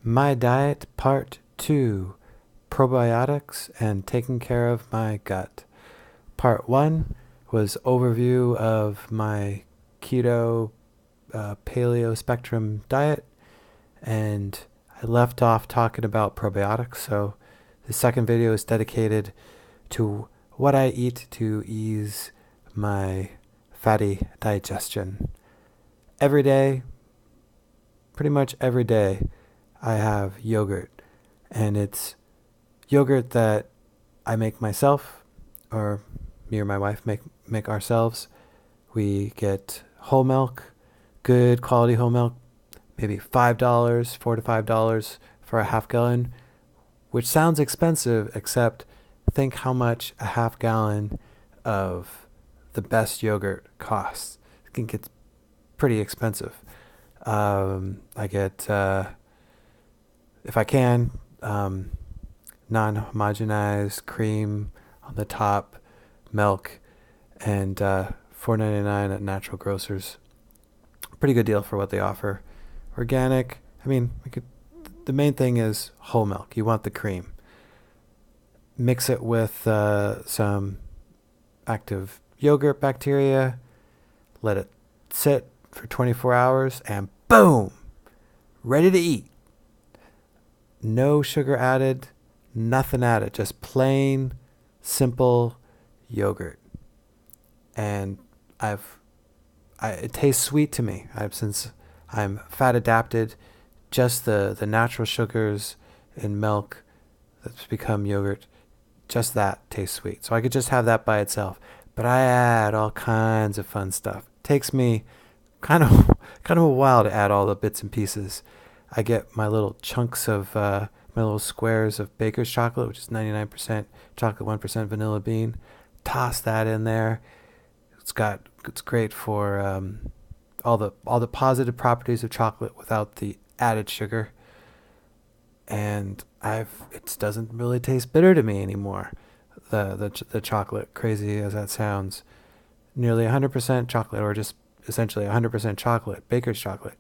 My Diet Part 2, Probiotics and Taking Care of My Gut. Part 1 was overview of my keto paleo spectrum diet, and I left off talking about probiotics, so the second video is dedicated to what I eat to ease my fatty digestion. Every day, pretty much every day, I have yogurt, and it's yogurt that I make myself, or me or my wife make ourselves. We get whole milk, good quality whole milk, maybe $5, $4 to $5 for a half gallon, which sounds expensive, except think how much a half gallon of the best yogurt costs. It can get pretty expensive. I get, if I can, non-homogenized cream on the top, milk, and $4.99 at Natural Grocers. Pretty good deal for what they offer. Organic. I mean, the main thing is whole milk. You want the cream. Mix it with some active yogurt bacteria. Let it sit for 24 hours, and boom, ready to eat. No sugar added, nothing added, just plain, simple yogurt. And it tastes sweet to me. Since I'm fat adapted, just the natural sugars in milk that's become yogurt, just that tastes sweet. So I could just have that by itself. But I add all kinds of fun stuff. Takes me kind of a while to add all the bits and pieces. I get my little chunks of my little squares of baker's chocolate, which is 99% chocolate, 1% vanilla bean. Toss that in there. It's great for all the positive properties of chocolate without the added sugar. And it doesn't really taste bitter to me anymore. The chocolate, crazy as that sounds, nearly 100% chocolate, or just essentially 100% chocolate, baker's chocolate,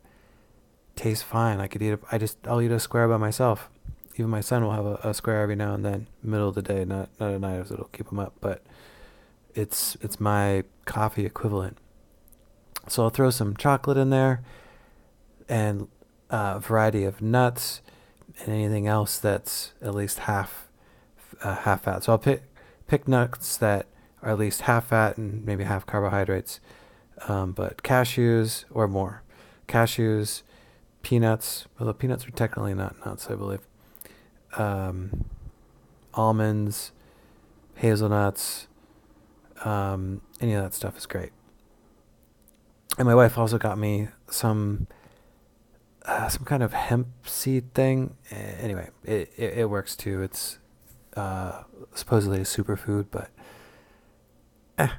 tastes fine. I could eat it. I'll eat a square by myself. Even my son will have a square every now and then, middle of the day, not at night, as it'll keep him up. But it's my coffee equivalent. So I'll throw some chocolate in there, and a variety of nuts, and anything else that's at least half fat. So I'll pick nuts that are at least half fat and maybe half carbohydrates. But cashews or more. Cashews, peanuts, although peanuts are technically not nuts, I believe. Almonds, hazelnuts, any of that stuff is great. And my wife also got me some kind of hemp seed thing. Anyway, it works too. It's supposedly a superfood, but a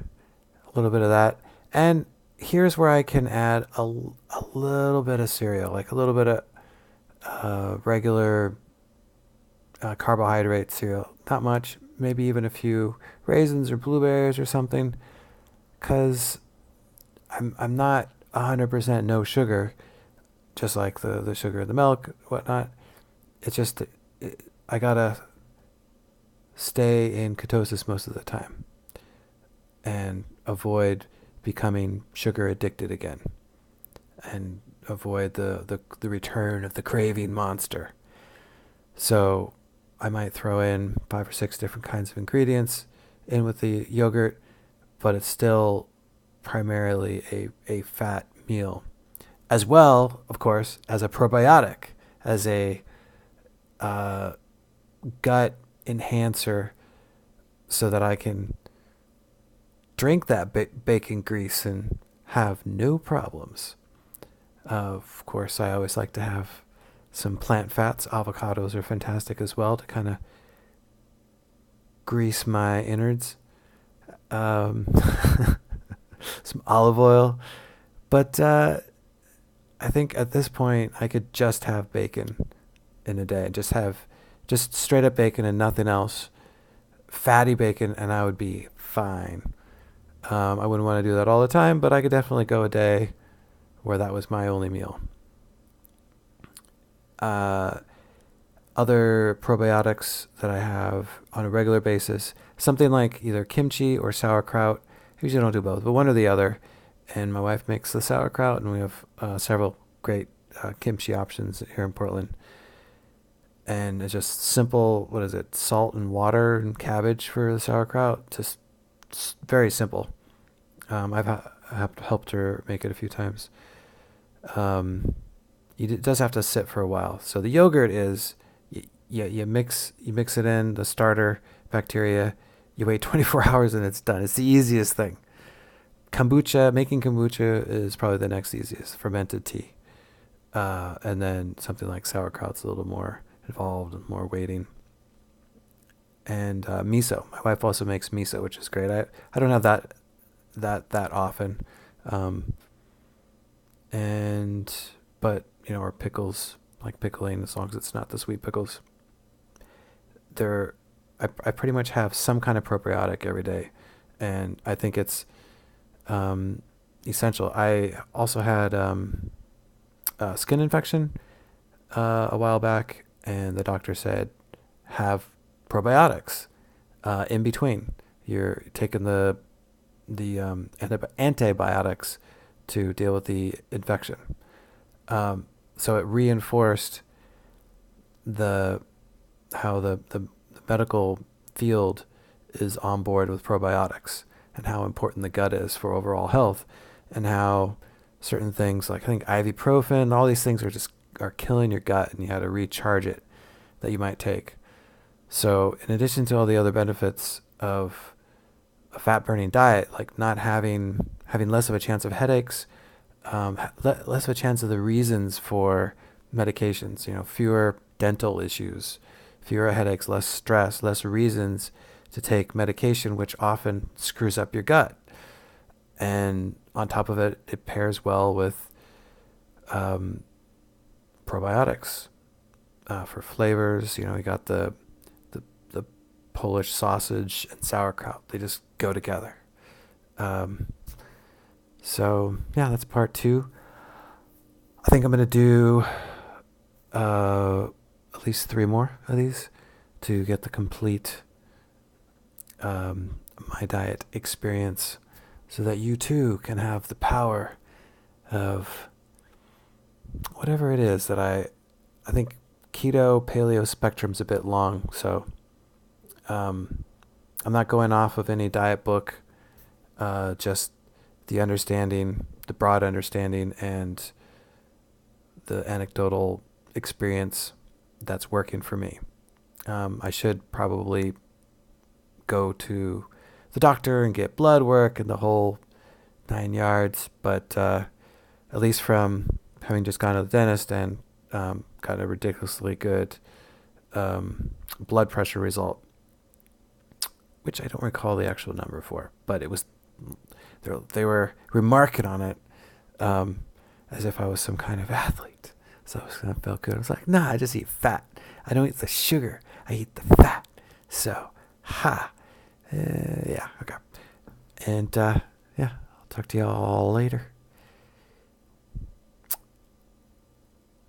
little bit of that. And here's where I can add a little bit of cereal, like a little bit of regular carbohydrate cereal. Not much, maybe even a few raisins or blueberries or something, because I'm not 100% no sugar, just like the sugar in the milk, whatnot. It's just I gotta stay in ketosis most of the time and avoid becoming sugar addicted again, and avoid the return of the craving monster. So I might throw in 5 or 6 different kinds of ingredients in with the yogurt, but it's still primarily a fat meal, as well, of course, as a probiotic, as a gut enhancer, so that I can drink that bacon grease and have no problems. Of course, I always like to have some plant fats. Avocados are fantastic as well to kind of grease my innards. Some olive oil. But I think at this point I could just have bacon in a day. Just straight up bacon and nothing else. Fatty bacon, and I would be fine. I wouldn't want to do that all the time, but I could definitely go a day where that was my only meal. other probiotics that I have on a regular basis, something like either kimchi or sauerkraut. I usually don't do both, but one or the other. And my wife makes the sauerkraut, and we have several great kimchi options here in Portland. And it's just simple. What is it? Salt and water and cabbage for the sauerkraut. Just very simple. I've helped her make it a few times. Um, it does have to sit for a while. So the yogurt is, you mix it in the starter bacteria. You wait 24 hours and it's done. It's the easiest thing. Making kombucha is probably the next easiest. Fermented tea, and then something like sauerkraut's a little more involved and more waiting. And miso. My wife also makes miso, which is great. I don't have that often. Um, and but or pickles, like pickling, as long as it's not the sweet pickles. I pretty much have some kind of probiotic every day, and I think it's essential. I also had a skin infection a while back, and the doctor said have probiotics in between. You're taking the antibiotics to deal with the infection. So it reinforced how the medical field is on board with probiotics and how important the gut is for overall health, and how certain things like I think ibuprofen, all these things are killing your gut, and you had to recharge it that you might take. So in addition to all the other benefits of a fat burning diet, like not having less of a chance of headaches, less of a chance of the reasons for medications, fewer dental issues, fewer headaches, less stress, less reasons to take medication, which often screws up your gut. And on top of it, it pairs well with probiotics for flavors. We got the Polish sausage and sauerkraut. They just go together. So yeah, that's part 2. I think I'm going to do at least 3 more of these to get the complete My Diet experience, so that you too can have the power of whatever it is that I think keto paleo spectrum's a bit long, so I'm not going off of any diet book, just the broad understanding and the anecdotal experience that's working for me. I should probably go to the doctor and get blood work and the whole 9 yards, but at least from having just gone to the dentist and got a ridiculously good blood pressure result, which I don't recall the actual number for, but it was they were remarking on it as if I was some kind of athlete. So I felt good. I was like, nah, I just eat fat. I don't eat the sugar. I eat the fat. So, yeah, okay. And yeah, I'll talk to you all later.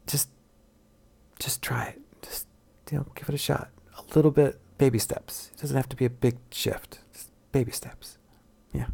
Just try it. Just give it a shot. A little bit, baby steps. It doesn't have to be a big shift. Just baby steps. Yeah.